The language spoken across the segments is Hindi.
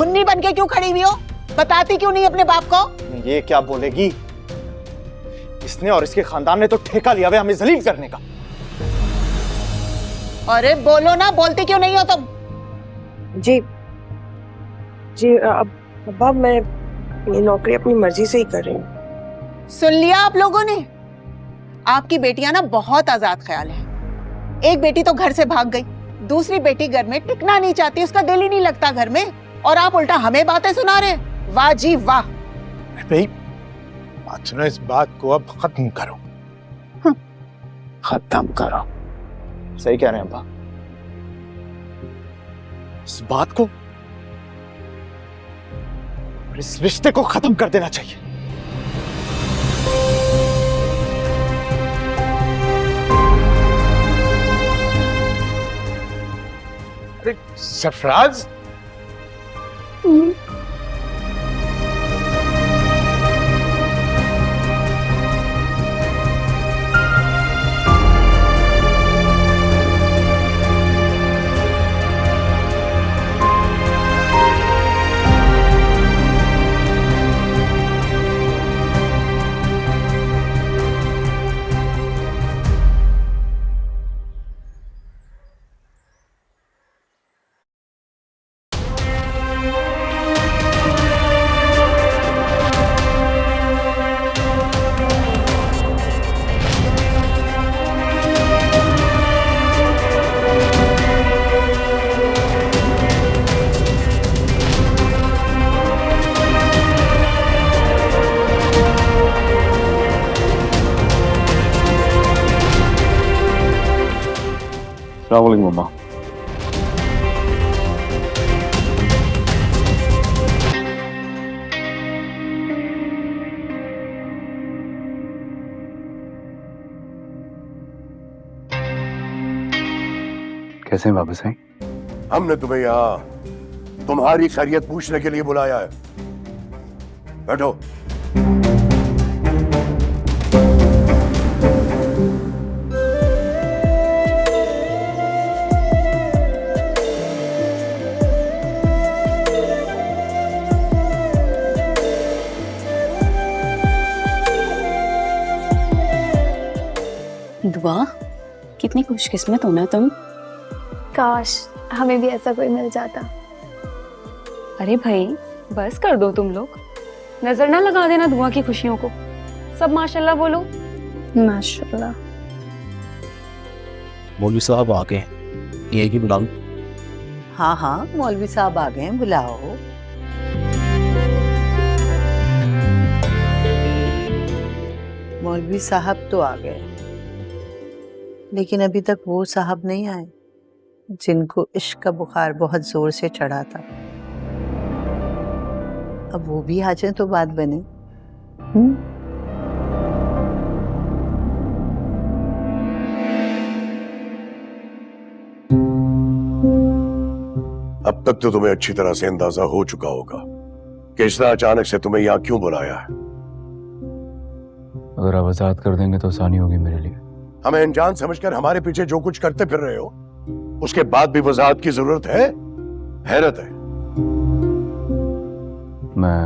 हुन्नी बन के क्यों खड़ी हुई हो? बताती क्यों नहीं अपने बाप को? ये क्या बोलेगी? इसने और इसके खानदान ने तो ठेका लिया हुआ हमें जलील करने का। अरे बोलो ना, बोलती क्यों नहीं हो तुम? जी जी अब्बा, मैं ये नौकरी अपनी मर्जी से ही कर रही हूँ। सुन लिया आप लोगों ने? आपकी बेटियां ना बहुत आजाद ख्याल है। एक बेटी तो घर से भाग गई, दूसरी बेटी घर में टिकना नहीं चाहती, उसका दिल ही नहीं लगता घर में, और आप उल्टा हमें बातें सुना रहे। वाह जी वाह। भाई अच्छा, इस बात को अब खत्म करो, खत्म करो। सही कह रहे हैं अब्बा। इस बात को, इस रिश्ते को खत्म कर देना चाहिए। अरे सरफराज, अस्सलाम वालेकुम मम्मा। कैसे हैं वापस आए? हमने तुम्हें यहाँ तुम्हारी खैरियत पूछने के लिए बुलाया है। बैठो। दुआ, कितनी खुशकिस्मत हो ना तुम। काश हमें भी ऐसा कोई मिल जाता। अरे भाई बस कर दो तुम लोग, नजर ना लगा देना दुआ की खुशियों को। सब माशाल्लाह बोलो। माशाल्लाह। मौलवी साहब आ गए, ये की बुलाऊं? हाँ हाँ, मौलवी साहब आ गए हैं, बुलाओ। मौलवी साहब तो आ गए, लेकिन अभी तक वो साहब नहीं आए जिनको इश्क का बुखार बहुत जोर से चढ़ा था। अब वो भी आ जाए तो बात बने। अब तक तो तुम्हें अच्छी तरह से अंदाजा हो चुका होगा कि इस तरह अचानक से तुम्हें यहाँ क्यों बुलाया है। अगर आप आजाद कर देंगे तो आसानी होगी मेरे लिए। हमें अनजान समझकर हमारे पीछे जो कुछ करते फिर रहे हो, उसके बाद भी वजाहत की जरूरत है? हैरत है। मैं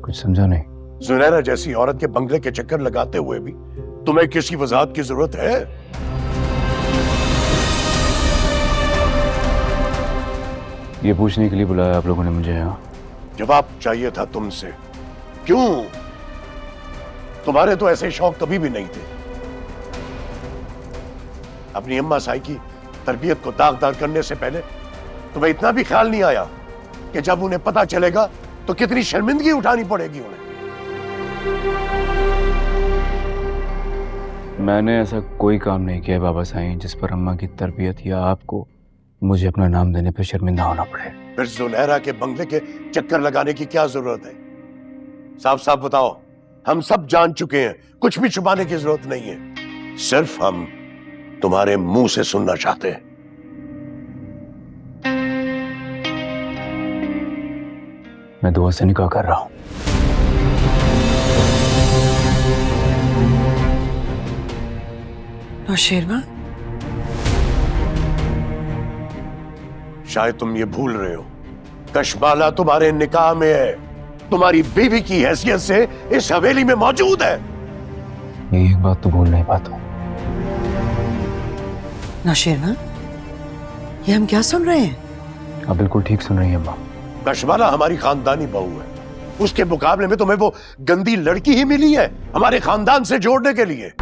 कुछ समझा नहीं। जुनैरा जैसी औरत के बंगले के चक्कर लगाते हुए भी तुम्हें किसी वजाहत की जरूरत है? ये पूछने के लिए बुलाया आप लोगों ने मुझे यहाँ? जवाब चाहिए था तुमसे। क्यों? तुम्हारे तो ऐसे शौक कभी भी नहीं थे। अपनी अम्मा साई की तरबियत को दागदार करने से पहले तुम्हें इतना भी ख्याल नहीं आया कि जब उन्हें पता चलेगा तो कितनी शर्मिंदगी उठानी पड़ेगी उन्हें। मैंने ऐसा कोई काम नहीं किया बाबा साईं जिस पर अम्मा की तरबियत या आपको मुझे अपना नाम देने पर शर्मिंदा होना पड़े। फिर जुनैरा के बंगले के चक्कर लगाने की क्या जरूरत है? साफ साफ बताओ। हम सब जान चुके हैं, कुछ भी छुपाने की जरूरत नहीं है। सिर्फ हम तुम्हारे मुंह से सुनना चाहते हैं। मैं दुआ से निकाह कर रहा हूं। नौशेरवा, शायद तुम ये भूल रहे हो कशमाला तुम्हारे निकाह में है, तुम्हारी बीवी की हैसियत से इस हवेली में मौजूद है। ये एक बात तो भूल नहीं पाता। नौशेरवा, ये हम क्या सुन रहे हैं? आप बिल्कुल ठीक सुन रही हैं अम्मा। कशमाला हमारी खानदानी बहू है, उसके मुकाबले में तुम्हें वो गंदी लड़की ही मिली है हमारे खानदान से जोड़ने के लिए।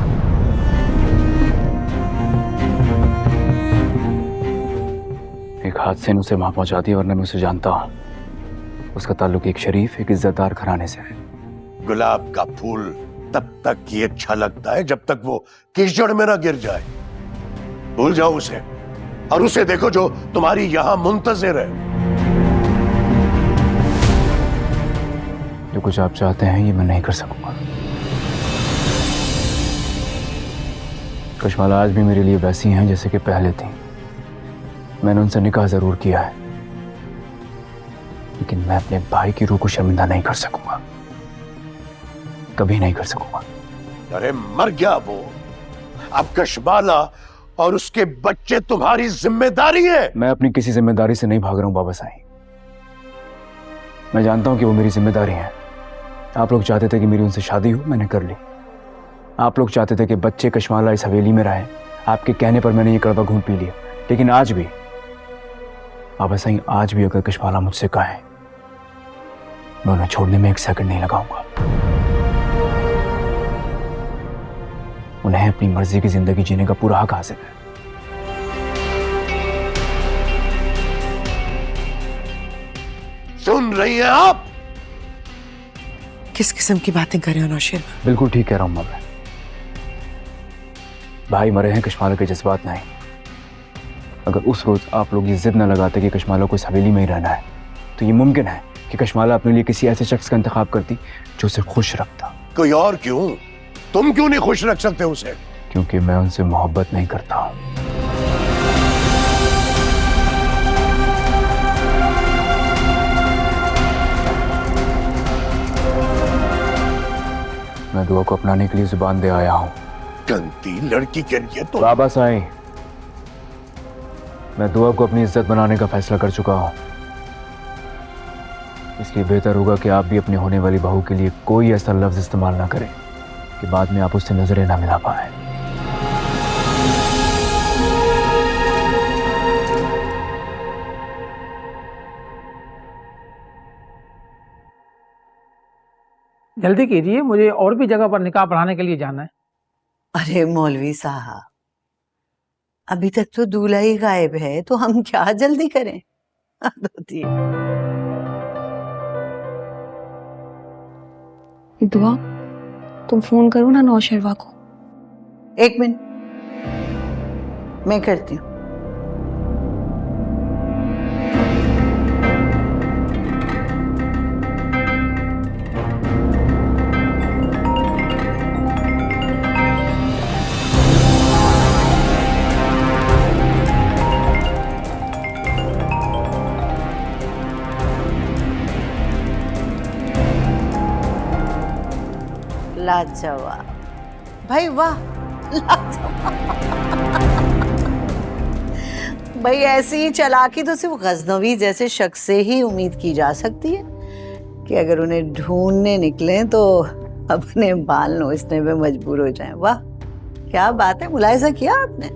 एक हादसे ने उसे वहां पहुंचा दिया, वरना मैं उसे जानता हूं। उसका ताल्लुक एक शरीफ, एक इज्जतदार घराने से है। गुलाब का फूल तब तक ही अच्छा लगता है जब तक वो कीचड़ में ना गिर जाए। भूल जाओ उसे और उसे देखो जो तुम्हारी यहां मुंतजिर है। जो कुछ आप चाहते हैं ये मैं नहीं कर सकूंगा। कशमाला आज भी मेरे लिए वैसी हैं जैसे कि पहले थी। मैंने उनसे निकाह जरूर किया है, लेकिन मैं अपने भाई की रूह को शर्मिंदा नहीं कर सकूंगा, कभी नहीं कर सकूंगा। अरे मर गया वो, अब कशमाला और उसके बच्चे तुम्हारी जिम्मेदारी है। मैं अपनी किसी जिम्मेदारी से नहीं भाग रहा हूं बाबा साईं। मैं जानता हूं कि वो मेरी जिम्मेदारी है। आप लोग चाहते थे कि मेरी उनसे शादी हो, मैंने कर ली। आप लोग चाहते थे कि बच्चे कशमाला इस हवेली में रहे, आपके कहने पर मैंने ये कड़वा घूंट पी लिया। लेकिन आज भी बाबा साईं, आज भी अगर कशमाला मुझसे कहे, मैं उन्हें छोड़ने में एक सेकंड नहीं लगाऊंगा। उन्हें अपनी मर्जी की जिंदगी जीने का पूरा हक हासिल है। सुन रही हैं आप? किस किस्म की बातें कर रहे हो नौशेरवा? बिल्कुल ठीक कह रहा हूं मैं। भाई मरे हैं, कशमाला के जज्बात नहीं। अगर उस रोज आप लोग ये जिद न लगाते कि कशमाला को इस हवेली में ही रहना है, तो ये मुमकिन है कि कशमाला अपने लिए किसी ऐसे शख्स का इंतखाब करती जो उसे खुश रखता। कोई और क्यों? तुम क्यों नहीं खुश रख सकते उसे? क्योंकि मैं उनसे मोहब्बत नहीं करता हूं। मैं दुआ को अपनाने के लिए जुबान दे आया हूं। गंदी लड़की के लिए तो बाबा साईं, मैं दुआ को अपनी इज्जत बनाने का फैसला कर चुका हूं। इसलिए बेहतर होगा कि आप भी अपनी होने वाली बहू के लिए कोई ऐसा लफ्ज इस्तेमाल ना करें कि बाद में आप उससे नजरें ना मिला पाए। जल्दी कीजिए, मुझे और भी जगह पर निकाह पढ़ाने के लिए जाना है। अरे मौलवी साहब, अभी तक तो दूल्हा ही गायब है, तो हम क्या जल्दी करें? हद होती है। दुआ, तुम फोन करो ना नौशेरवा को। एक मिनट, मैं करती हूँ। लाजवाब भाई, वाह, भाई ऐसी ही चालाकी तो सिर्फ गजनवी जैसे शख्स से ही उम्मीद की जा सकती है कि अगर उन्हें ढूंढने निकले तो अपने बाल नोचने पे मजबूर हो जाएं। वाह, क्या बात है, मुलाहिजा किया आपने।